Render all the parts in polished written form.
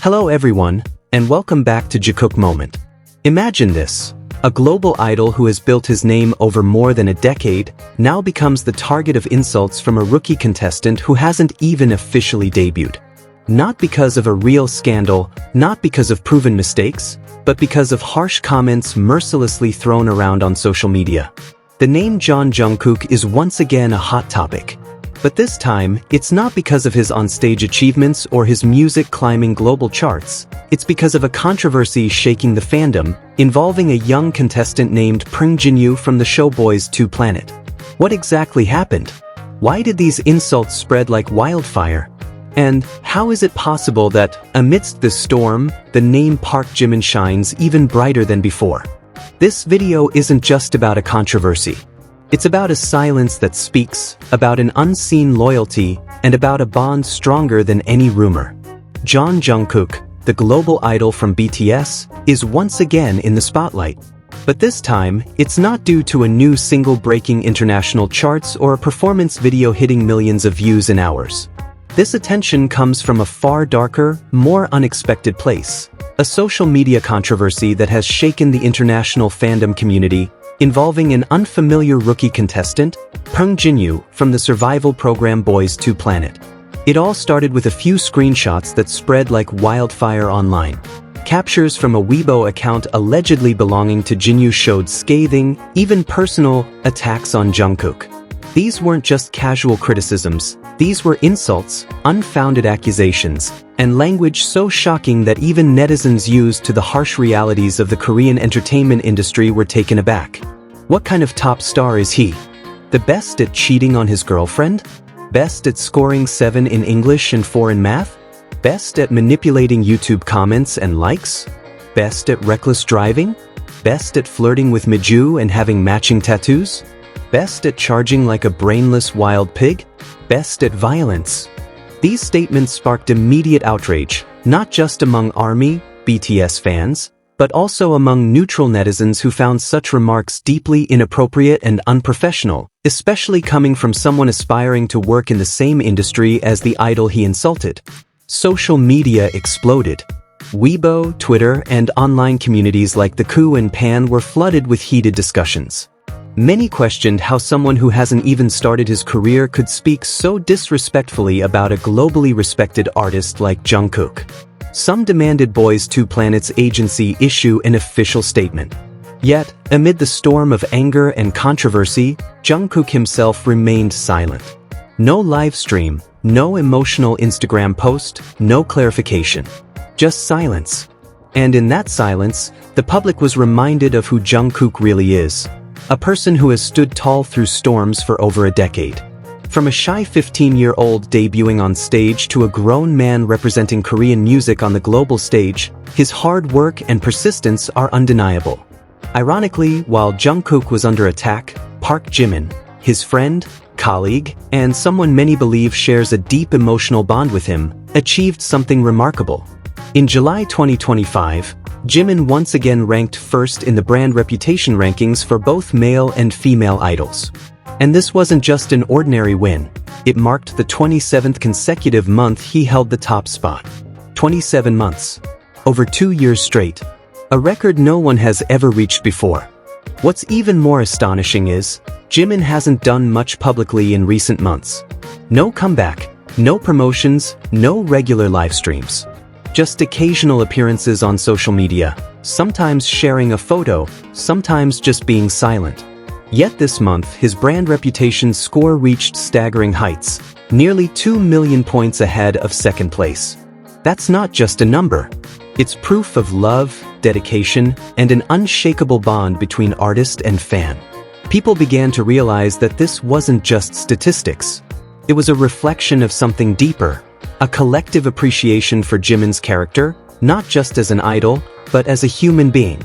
Hello everyone, and welcome back to Jikook Moment. Imagine this. A global idol who has built his name over more than a decade now becomes the target of insults from a rookie contestant who hasn't even officially debuted. Not because of a real scandal, not because of proven mistakes, but because of harsh comments mercilessly thrown around on social media. The name Jungkook is once again a hot topic. But this time, it's not because of his onstage achievements or his music climbing global charts. It's because of a controversy shaking the fandom, involving a young contestant named Jinyu from the show Boys to Planet. What exactly happened? Why did these insults spread like wildfire? And how is it possible that, amidst this storm, the name Jimin shines even brighter than before? This video isn't just about a controversy. It's about a silence that speaks, about an unseen loyalty, and about a bond stronger than any rumor. Jungkook, the global idol from BTS, is once again in the spotlight. But this time, it's not due to a new single breaking international charts or a performance video hitting millions of views in hours. This attention comes from a far darker, more unexpected place. A social media controversy that has shaken the international fandom community, involving an unfamiliar rookie contestant, Jinyu, from the survival program Boys to Planet. It all started with a few screenshots that spread like wildfire online. Captures from a Weibo account allegedly belonging to Jinyu showed scathing, even personal, attacks on Jungkook. These weren't just casual criticisms, these were insults, unfounded accusations, and language so shocking that even netizens used to the harsh realities of the Korean entertainment industry were taken aback. What kind of top star is he? The best at cheating on his girlfriend? Best at scoring 7 in English and 4 in math? Best at manipulating YouTube comments and likes? Best at reckless driving? Best at flirting with Miju and having matching tattoos? Best at charging like a brainless wild pig? Best at violence? These statements sparked immediate outrage, not just among ARMY, BTS fans, but also among neutral netizens who found such remarks deeply inappropriate and unprofessional, especially coming from someone aspiring to work in the same industry as the idol he insulted. Social media exploded. Weibo, Twitter, and online communities like the Koo and Pan were flooded with heated discussions. Many questioned how someone who hasn't even started his career could speak so disrespectfully about a globally respected artist like Jungkook. Some demanded Boys to Planet's agency issue an official statement. Yet, amid the storm of anger and controversy, Jungkook himself remained silent. No live stream, no emotional Instagram post, no clarification. Just silence. And in that silence, the public was reminded of who Jungkook really is. A person who has stood tall through storms for over a decade. From a shy 15-year-old debuting on stage to a grown man representing Korean music on the global stage, his hard work and persistence are undeniable. Ironically, while Jungkook was under attack, Jimin, his friend, colleague, and someone many believe shares a deep emotional bond with him, achieved something remarkable. In July 2025, Jimin once again ranked first in the brand reputation rankings for both male and female idols. And this wasn't just an ordinary win. It marked the 27th consecutive month he held the top spot. 27 months. Over 2 years straight. A record no one has ever reached before. What's even more astonishing is, Jimin hasn't done much publicly in recent months. No comeback, no promotions, no regular live streams. Just occasional appearances on social media, sometimes sharing a photo, sometimes just being silent. Yet this month, his brand reputation score reached staggering heights, nearly 2 million points ahead of second place. That's not just a number. It's proof of love, dedication, and an unshakable bond between artist and fan. People began to realize that this wasn't just statistics. It was a reflection of something deeper. A collective appreciation for Jimin's character, not just as an idol, but as a human being.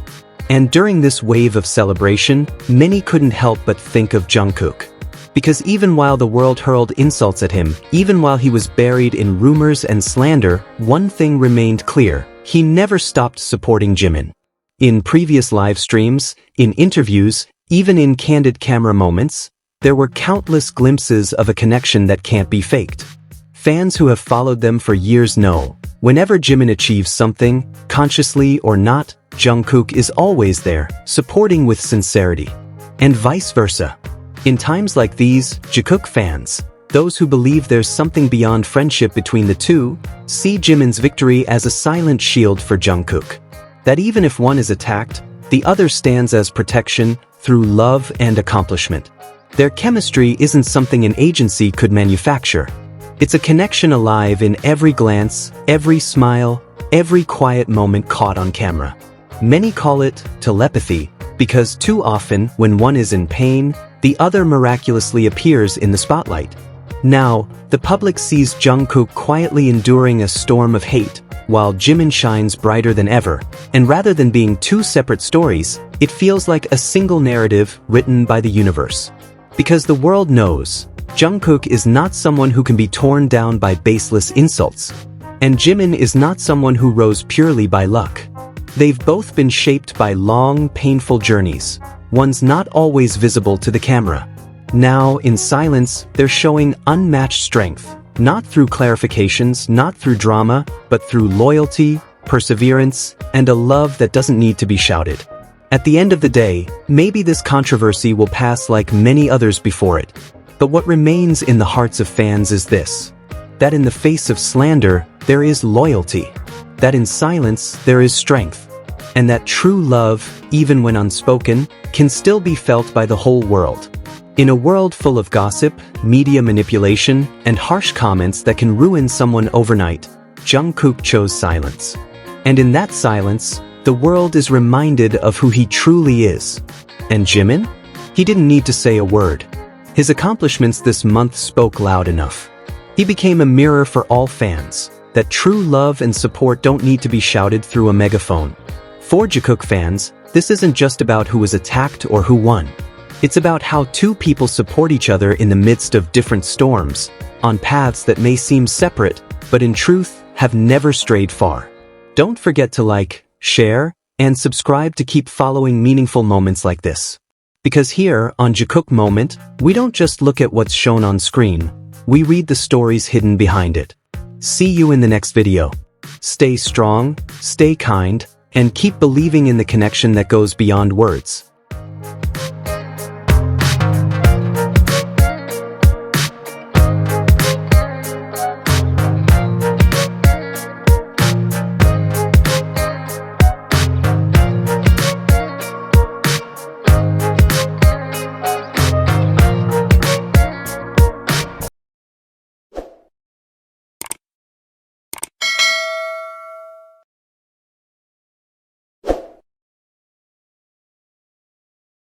And during this wave of celebration, many couldn't help but think of Jungkook. Because even while the world hurled insults at him, even while he was buried in rumors and slander, one thing remained clear: he never stopped supporting Jimin. In previous live streams, in interviews, even in candid camera moments, there were countless glimpses of a connection that can't be faked. Fans who have followed them for years know, whenever Jimin achieves something, consciously or not, Jungkook is always there, supporting with sincerity. And vice versa. In times like these, Jikook fans, those who believe there's something beyond friendship between the two, see Jimin's victory as a silent shield for Jungkook. That even if one is attacked, the other stands as protection through love and accomplishment. Their chemistry isn't something an agency could manufacture. It's a connection alive in every glance, every smile, every quiet moment caught on camera. Many call it telepathy, because too often, when one is in pain, the other miraculously appears in the spotlight. Now, the public sees Jungkook quietly enduring a storm of hate, while Jimin shines brighter than ever, and rather than being two separate stories, it feels like a single narrative written by the universe. Because the world knows, Jungkook is not someone who can be torn down by baseless insults, and Jimin is not someone who rose purely by luck. They've both been shaped by long, painful journeys, ones not always visible to the camera. Now, in silence, they're showing unmatched strength, not through clarifications, not through drama, but through loyalty, perseverance, and a love that doesn't need to be shouted. At the end of the day, maybe this controversy will pass like many others before it. But what remains in the hearts of fans is this: that in the face of slander, there is loyalty. That in silence, there is strength. And that true love, even when unspoken, can still be felt by the whole world. In a world full of gossip, media manipulation, and harsh comments that can ruin someone overnight, Jungkook chose silence. And in that silence, the world is reminded of who he truly is. And Jimin? He didn't need to say a word. His accomplishments this month spoke loud enough. He became a mirror for all fans, that true love and support don't need to be shouted through a megaphone. For Jikook fans, this isn't just about who was attacked or who won. It's about how two people support each other in the midst of different storms, on paths that may seem separate, but in truth, have never strayed far. Don't forget to like, share, and subscribe to keep following meaningful moments like this. Because here, on Jikook Moment, we don't just look at what's shown on screen, we read the stories hidden behind it. See you in the next video. Stay strong, stay kind, and keep believing in the connection that goes beyond words.